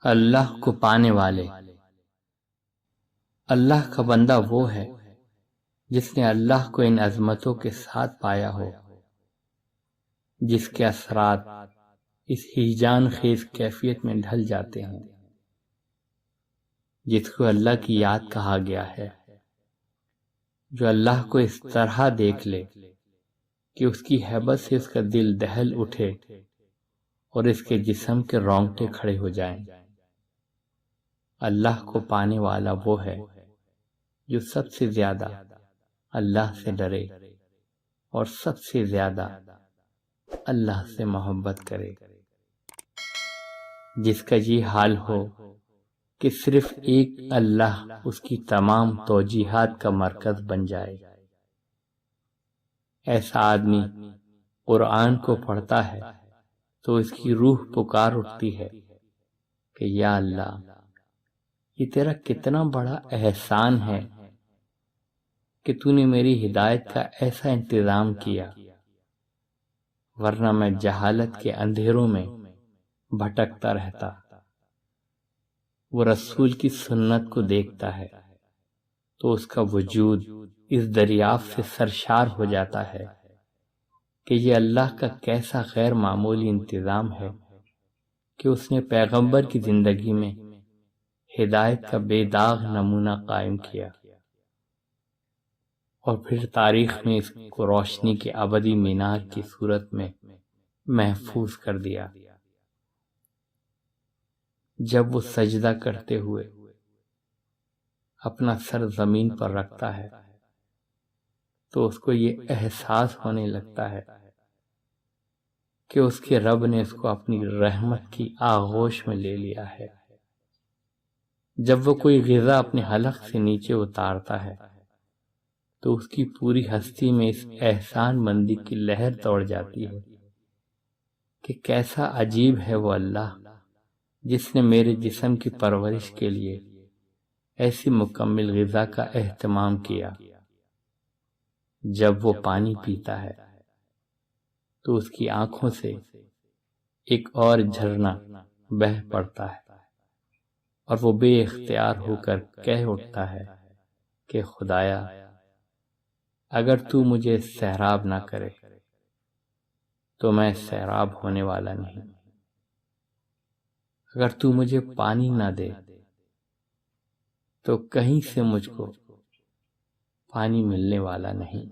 اللہ کو پانے والے۔ اللہ کا بندہ وہ ہے جس نے اللہ کو ان عظمتوں کے ساتھ پایا ہو جس کے اثرات اس ہیجان خیز کیفیت میں ڈھل جاتے ہیں، جس کو اللہ کی یاد کہا گیا ہے، جو اللہ کو اس طرح دیکھ لے کہ اس کی ہیبت سے اس کا دل دہل اٹھے اور اس کے جسم کے رونگٹے کھڑے ہو جائیں۔ اللہ کو پانے والا وہ ہے جو سب سے زیادہ اللہ سے ڈرے اور سب سے زیادہ اللہ سے محبت کرے، جس کا یہ حال ہو کہ صرف ایک اللہ اس کی تمام توجیہات کا مرکز بن جائے۔ ایسا آدمی قرآن کو پڑھتا ہے تو اس کی روح پکار اٹھتی ہے کہ یا اللہ، یہ تیرا کتنا بڑا احسان ہے کہ تو نے میری ہدایت کا ایسا انتظام کیا، ورنہ میں جہالت کے اندھیروں میں بھٹکتا رہتا۔ وہ رسول کی سنت کو دیکھتا ہے تو اس کا وجود اس دریافت سے سرشار ہو جاتا ہے کہ یہ اللہ کا کیسا غیر معمولی انتظام ہے کہ اس نے پیغمبر کی زندگی میں ہدایت کا بے داغ نمونہ قائم کیا اور پھر تاریخ میں اس کو روشنی کے ابدی مینار کی صورت میں محفوظ کر دیا۔ جب وہ سجدہ کرتے ہوئے اپنا سر زمین پر رکھتا ہے تو اس کو یہ احساس ہونے لگتا ہے کہ اس کے رب نے اس کو اپنی رحمت کی آغوش میں لے لیا ہے۔ جب وہ کوئی غذا اپنے حلق سے نیچے اتارتا ہے تو اس کی پوری ہستی میں اس احسان مندی کی لہر دوڑ جاتی ہے کہ کیسا عجیب ہے وہ اللہ جس نے میرے جسم کی پرورش کے لیے ایسی مکمل غذا کا اہتمام کیا۔ جب وہ پانی پیتا ہے تو اس کی آنکھوں سے ایک اور جھرنا بہہ پڑتا ہے اور وہ بے اختیار ہو کر کہہ اٹھتا ہے کہ خدایا، اگر تو مجھے سیراب نہ کرے تو میں سیراب ہونے والا نہیں، اگر تو مجھے پانی نہ دے تو کہیں سے مجھ کو پانی ملنے والا نہیں۔